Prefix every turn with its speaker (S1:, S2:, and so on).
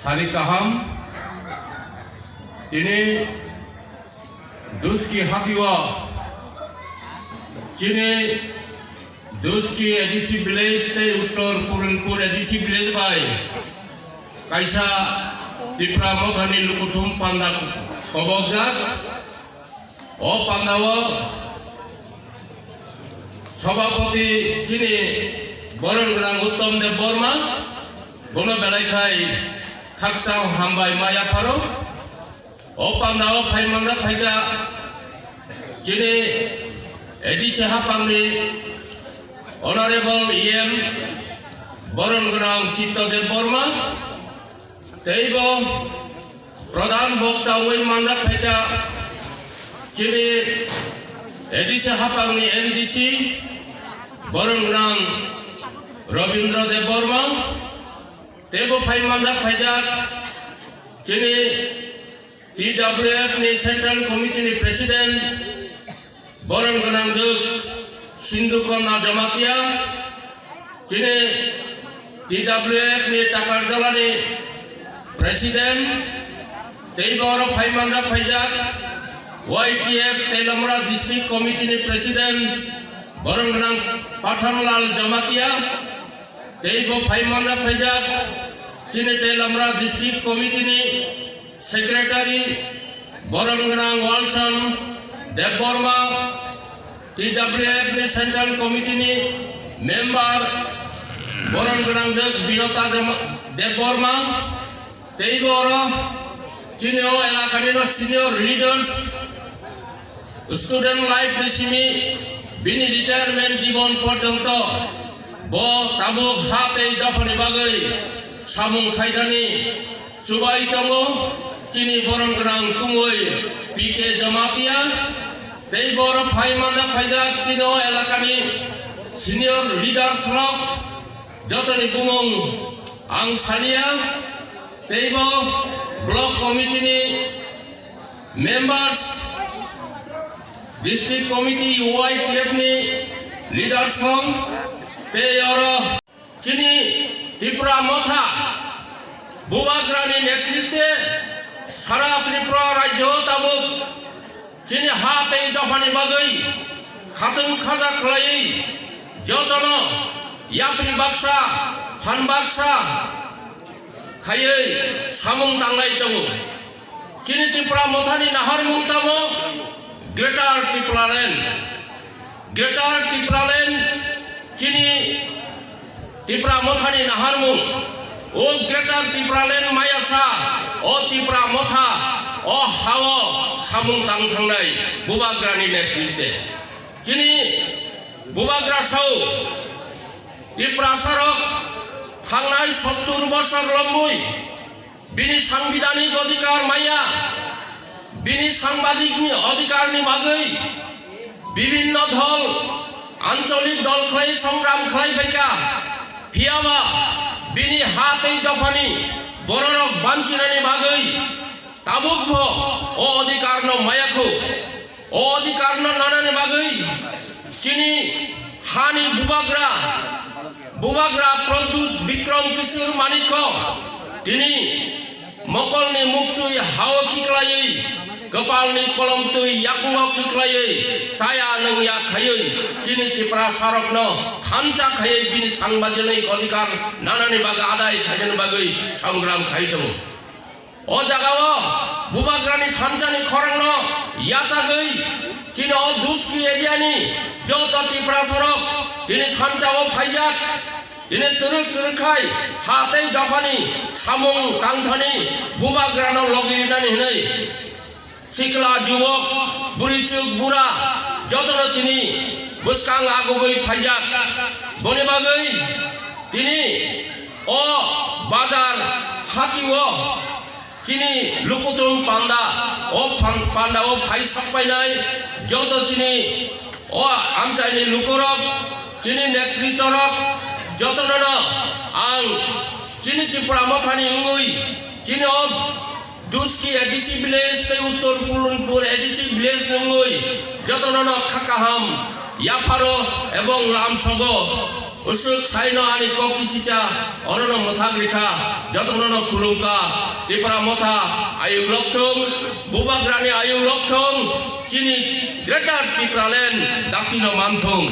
S1: Sari Kaham, ini Duski Hatiwa, ini Duski edisi village te Uttor Puranpur edisi village by Kaisa Tipra Mothani Lukutum Panda Kobogak, O Pandawa, সভাপতি যিনি বরণ গ্রাম উত্তম দেব বর্মা বন বেলাইখাই খাকসাও হামবাই মায়া ফারো অপান্দাও ফাইমান্না ফাইজা যিনি ADC হাপাংনি honourable EM বরণ গ্রাম চিত্তদেব বর্মা তেইব প্রধান বক্তা ওই মান্না ফাইজা যিনি এডিসি হাপাংনি এনডিসি বরণ গ্রাম রবীন্দ্র দেব বর্মা তেব ফাইমান্না ফাইজাক যিনি TWF ni central committee ni president বরণ গ্রাম যুগ সিন্ধু কন্যা জমাতিয়া যিনি TWF ni টাকার জ্বালানি president তেইব ফাইমান্না ফাইজাক YTF Telamra District Committee ni President Borang Genang Pathanlal Jamatia Teibo Faimana Pejak Sini Telamra District Committee ni Secretary Borang Genang Walson Deb Borma TWF ni Central Committee ni Member Borang Genang Binota Deb Borma Teibo Senior Elakadino Senior Leaders Student life disimi bini retirement জীবন পর্যন্ত ব তাবুক হাতে দফনি বাগৈ সামুং খাইদানি চুবাই দङ চিনি বরণ গ্রাম কুমৈ পিকে জমাতিয়া এই বড় ফাইমানা ফাইজাক চিনো এলাকানি সিনিয়র লিডার্স রক যতনি বুমং আং সানিয়া এইব ব্লক কমিটিনি members District Committee YTF ni leaders from Peyoro Chini Tripura Motha Bubagrani নেতৃত্বে সারা ত্রিপুরা রাজ্য তাবুক চিনি হাতে দফানি বাগৈ খাতুন খাজা খলাই যতন ইয়াপ্রি বাক্সা ফান বাক্সা খাयै সামুং তাंनाय दङ চিনি Tripura মথানি Nahar মুংতামো Greater Tipraland Chini Tipra Mothani Naharmung O Greater Tipraland Mayasa O Tipra Motha O Hawo Samung Tang Thangnai Bubagrani Netritte Chini Bubagra Sau Tipra Sarok Thangnai 70 বছর লম্বই বিনি সাংবিধানিক অধিকার মাইয়া বিনি সাংবাদিকনি অধিকারনি বাগৈ বিভিন্ন দল আঞ্চলিক দল খাই সংগ্রাম খাই বাইকা ফিয়াবা বিনি হাতেই দফানি বরণক বাঞ্চিনানি বাগৈ তাবুক ও অধিকারন মায়াখো ও অধিকারন নানানি বাগৈ চিনি হানি বুবাগ্রা প্রদ্যুৎ বিক্রম কিশোর মানিক তিনি মকলনি মুক্তুই হাও কিক্লাই Kepalni kolom tui yakno kiklai saya neng yak khayai chini Tripura sarokno thancha khayai bini sangbajani odhikar nanani baga adai khajan bagai সংগ্রাম khaidong o jagao bubagrani thanchani khorangno yachagai chini o duski area-ni joto Tripura sarok tini thanchao phaijak tini turuk khai hatei dafani samung tangthani bubagrano logirinani hinai Sikla যুবক বুড়িচুক বুড়া যতন তিনি বুসকাং আগবৈ ফাইজাক বনে বাগৈ তিনি ও বাজার হাতিও তিনি লুকুতুম পান্ডা ও ফাই সপাইনাই যত তিনি ও আমচাইনি লুকুরক তিনি নেতৃত্বরক যতন আং তিনি ত্রিপুরা মথানি উঙ্গৈ তিনি ও Duski edisi village te Uttor Puranpur edisi village nungoi jotonono khakaham yaparo ebong lamsogo usuk saino ani kokisisa orono mothagrika jotonono khulungka tipra motha ayu lokthong bubagrani ayu lokthong chini greater tipralen daktino mamthong